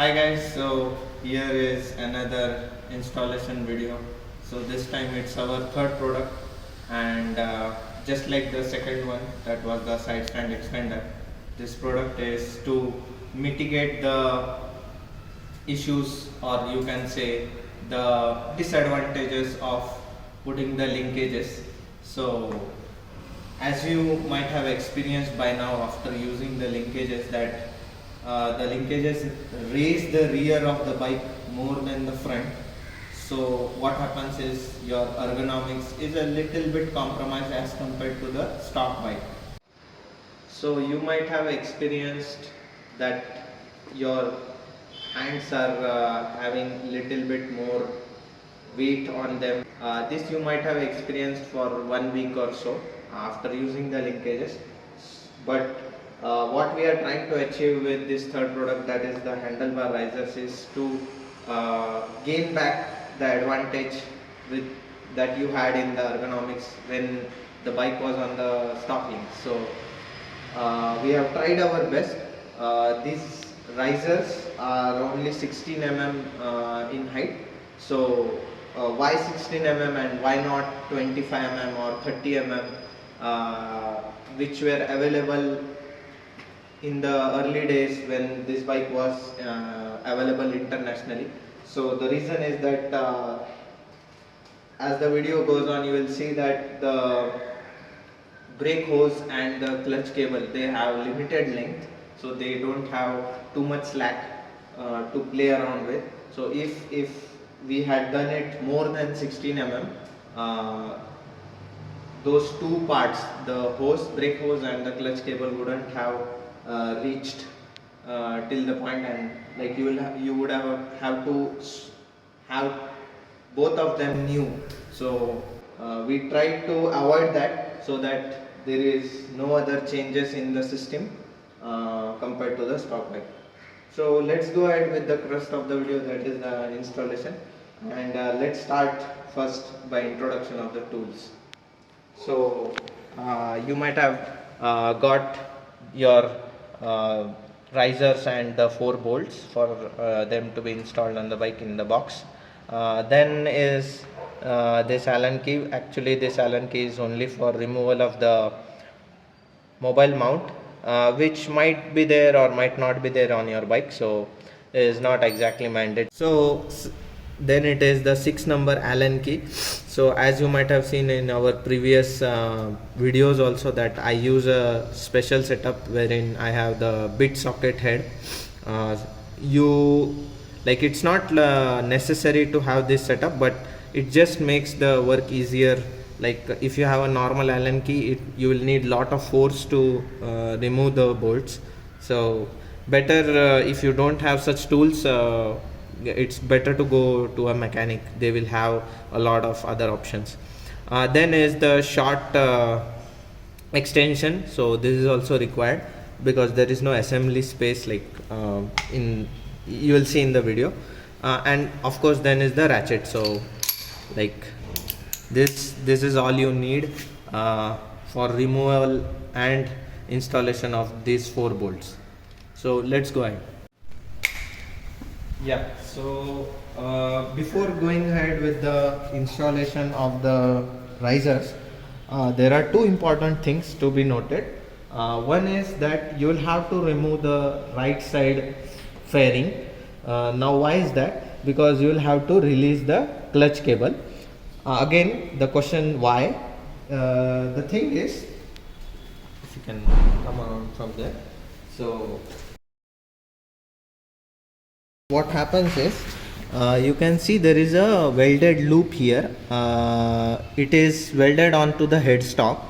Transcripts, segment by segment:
Hi guys, so here is another installation video. So this time it's our third product, and just like the second one, that was the side stand extender, this product is to mitigate the issues, or you can say the disadvantages of putting the linkages. So as you might have experienced by now after using the linkages, that the linkages raise the rear of the bike more than the front. So what happens is your ergonomics is a little bit compromised as compared to the stock bike. So you might have experienced that your hands are having little bit more weight on them. This you might have experienced for 1 week or so after using the linkages. But what we are trying to achieve with this third product, that is the Handlebar Risers, is to gain back the advantage with that you had in the ergonomics when the bike was on the stock links. So we have tried our best. These risers are only 16 mm in height. So why 16 mm and why not 25 mm or 30 mm, which were available in the early days when this bike was available internationally. So the reason is that as the video goes on, you will see that the brake hose and the clutch cable, they have limited length, so they don't have too much slack to play around with. So if we had done it more than 16 mm, those two parts, the hose, brake hose and the clutch cable, wouldn't have reached till the point, and like you would have to have both of them new. So we tried to avoid that, so that there is no other changes in the system compared to the stock bike. So let's go ahead with the crust of the video, that is the installation, and let's start first by introduction of the tools. So you might have got your risers and the 4 bolts for them to be installed on the bike in the box. Then is this Allen key. Actually this Allen key is only for removal of the mobile mount, which might be there or might not be there on your bike, so is not exactly mandatory. So then it is the 6 number Allen key. So as you might have seen in our previous videos also, that I use a special setup wherein I have the bit socket head. It's not necessary to have this setup, but it just makes the work easier. Like if you have a normal Allen key, you will need lot of force to remove the bolts. So better if you don't have such tools, it's better to go to a mechanic. They will have a lot of other options. Then is the short extension. So this is also required because there is no assembly space, like you will see in the video. And of course then is the ratchet. So like this is all you need for removal and installation of these 4 bolts. So let's go ahead. Yeah, so before going ahead with the installation of the risers, there are 2 important things to be noted. One is that you will have to remove the right side fairing. Now why is that? Because you will have to release the clutch cable. Again the question why. The thing is, if you can come around from there. So what happens is, you can see there is a welded loop here. It is welded onto the headstock,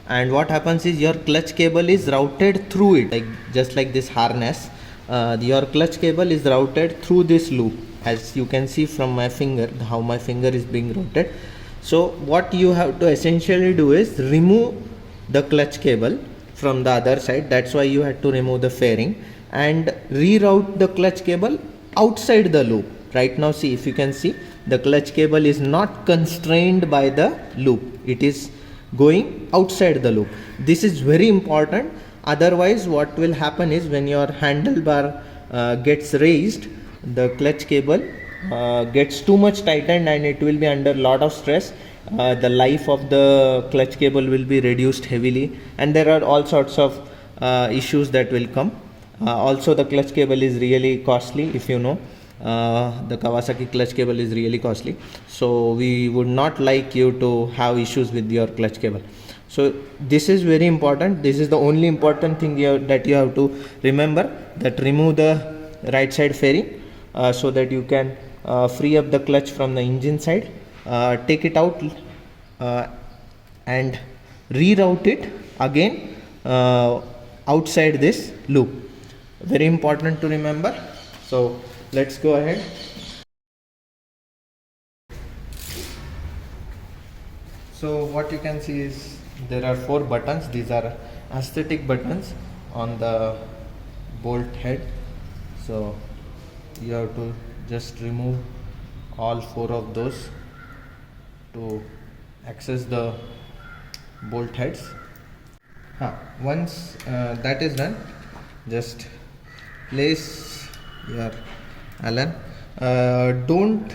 and what happens is your clutch cable is routed through it, like just like this harness. Your clutch cable is routed through this loop, as you can see from my finger, how my finger is being routed. So what you have to essentially do is remove the clutch cable from the other side. That's why you had to remove the fairing and reroute the clutch cable outside the loop. Right now, see, if you can see, the clutch cable is not constrained by the loop, it is going outside the loop. This is very important. Otherwise what will happen is, when your handlebar gets raised, the clutch cable gets too much tightened and it will be under lot of stress, the life of the clutch cable will be reduced heavily, and there are all sorts of issues that will come. Also the clutch cable is really costly, if you know. The Kawasaki clutch cable is really costly, so we would not like you to have issues with your clutch cable. So this is very important. This is the only important thing that you have to remember, that remove the right side fairing so that you can free up the clutch from the engine side, take it out and reroute it again outside this loop. Very important to remember. So let's go ahead. So what you can see is there are 4 buttons. These are aesthetic buttons on the bolt head. So you have to just remove all 4 of those to access the bolt heads. Once that is done, just place your Allen. Don't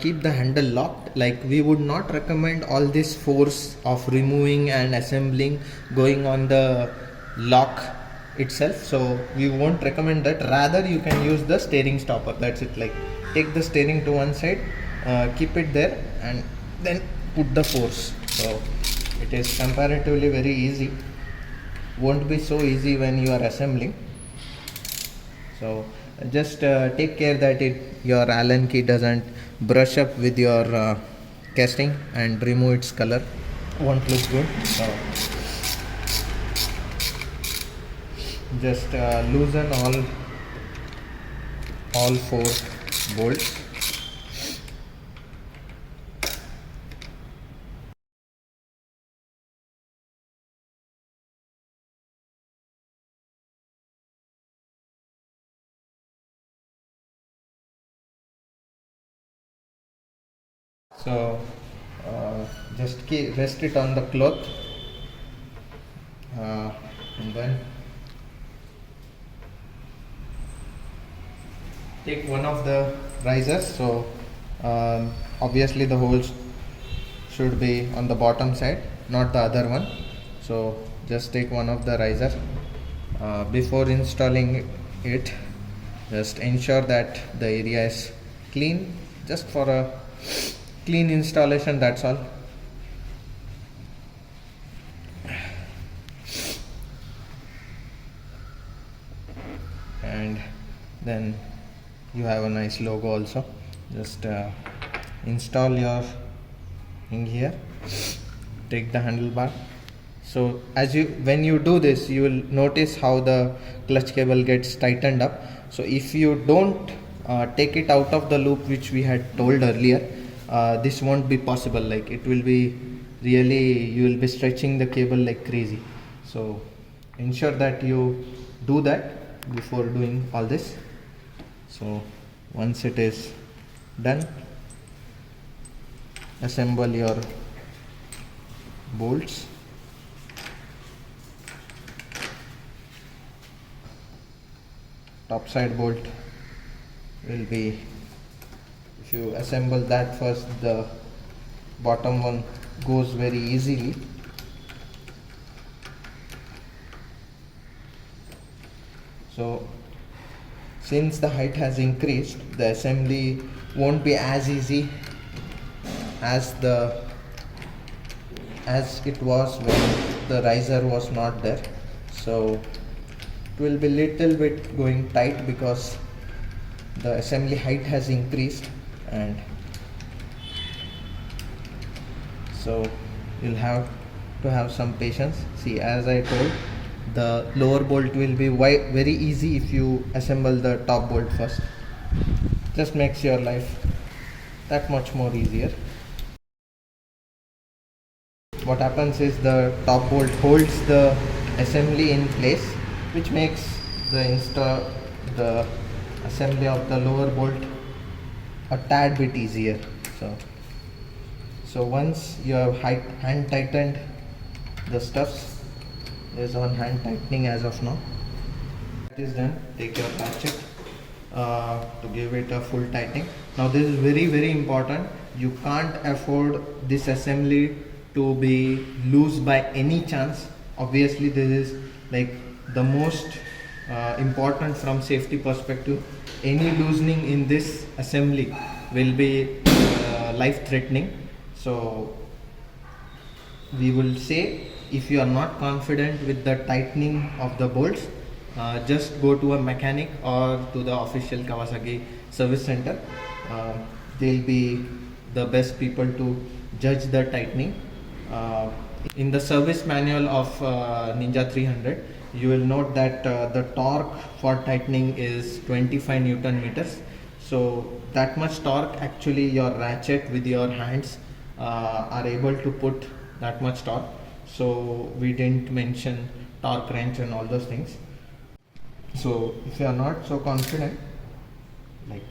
keep the handle locked. Like, we would not recommend all this force of removing and assembling going on the lock itself, so we won't recommend that. Rather, you can use the steering stopper. That's it. Like, take the steering to one side, keep it there, and then put the force. So it is comparatively very easy. Won't be so easy when you are assembling. So just take care that your Allen key doesn't brush up with your casting and remove its color. Won't look good. So just loosen all 4 bolts. So just rest it on the cloth, and then take one of the risers. So obviously the holes should be on the bottom side, not the other one. So just take one of the riser. Before installing it, just ensure that the area is clean, just for a clean installation, that's all. And then you have a nice logo also. Just install your thing here, take the handlebar. So when you do this, you will notice how the clutch cable gets tightened up. So if you don't take it out of the loop, which we had told earlier, this won't be possible. Like, it will be really, you will be stretching the cable like crazy. So ensure that you do that before doing all this. So once it is done, assemble your bolts. Top side bolt will be, if you assemble that first, the bottom one goes very easily. So since the height has increased, the assembly won't be as easy as it was when the riser was not there. So it will be little bit going tight because the assembly height has increased, and so you'll have to have some patience. See, as I told, the lower bolt will be very easy if you assemble the top bolt first. Just makes your life that much more easier. What happens is the top bolt holds the assembly in place, which makes the assembly of the lower bolt a tad bit easier. So once you have hand tightened the stuffs, there's on hand tightening as of now. That is done. Take your ratchet, to give it a full tightening. Now this is very important. You can't afford this assembly to be loose by any chance. Obviously this is like the most important from safety perspective. Any loosening in this assembly will be life threatening. So we will say, if you are not confident with the tightening of the bolts, just go to a mechanic or to the official Kawasaki service center. They'll be the best people to judge the tightening. In the service manual of Ninja 300, you will note that the torque for tightening is 25 Newton meters. So that much torque, actually your ratchet with your hands are able to put that much torque. So we didn't mention torque wrench and all those things. So if you are not so confident, like,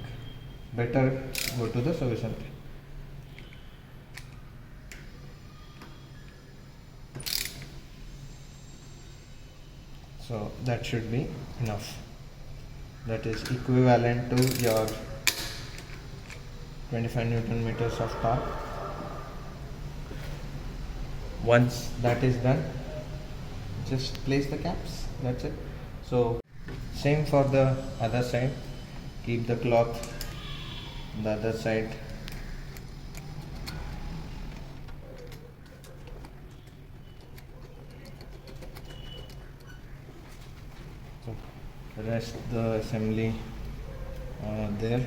better go to the service center. So that should be enough. That is equivalent to your 25 Newton meters of torque. Once that is done, just place the caps. That's it. So same for the other side. Keep the cloth on the other side. So rest the assembly there.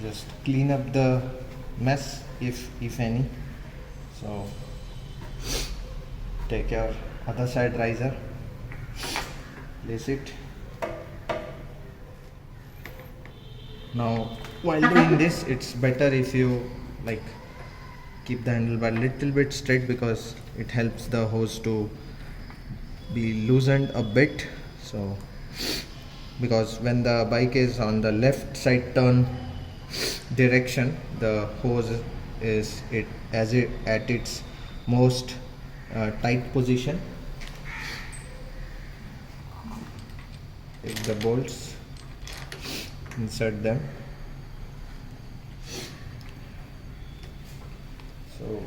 Just clean up the mess if any. So take your other side riser, place it. Now while doing this, it's better if you like keep the handlebar a little bit straight, because it helps the hose to be loosened a bit. So because when the bike is on the left side turn direction, the hose is at its most tight position. Take the bolts, insert them. So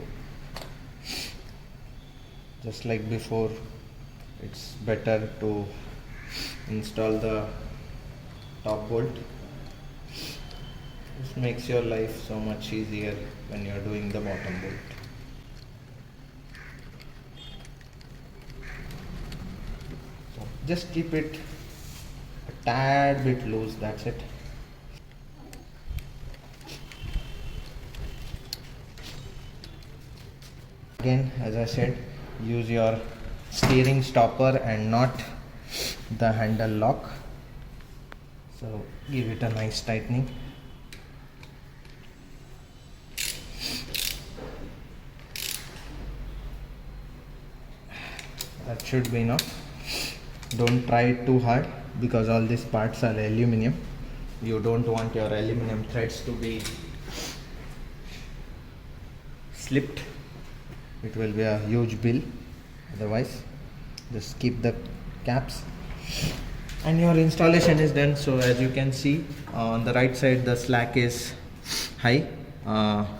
just like before, it's better to install the top bolt. This makes your life so much easier when you're doing the bottom bolt. So just keep it a tad bit loose, that's it. Again, as I said, use your steering stopper and not the handle lock. So give it a nice tightening. That should be enough. Don't try it too hard, because all these parts are aluminum. You don't want your aluminum threads to be slipped. It will be a huge bill otherwise. Just keep the caps and your installation is done. So as you can see, on the right side the slack is high.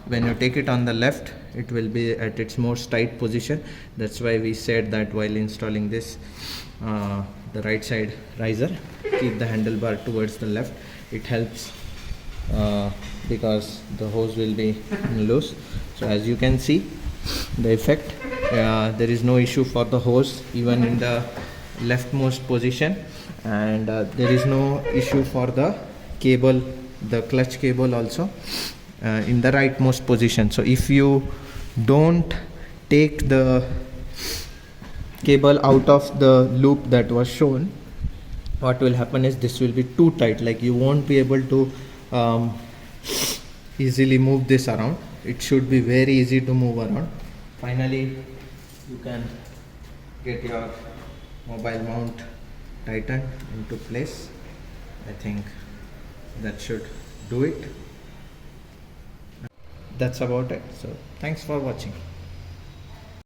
When you take it on the left, it will be at its most tight position. That's why we said that while installing this, the right side riser, keep the handlebar towards the left. It helps because the hose will be loose. So as you can see the effect, there is no issue for the hose even in the leftmost position, and there is no issue for the cable, the clutch cable also in the rightmost position. So if you don't take the cable out of the loop that was shown, what will happen is this will be too tight, like you won't be able to easily move this around. It should be very easy to move around. Finally, you can get your mobile mount tightened into place. I think that should do it. That's about it. So thanks for watching.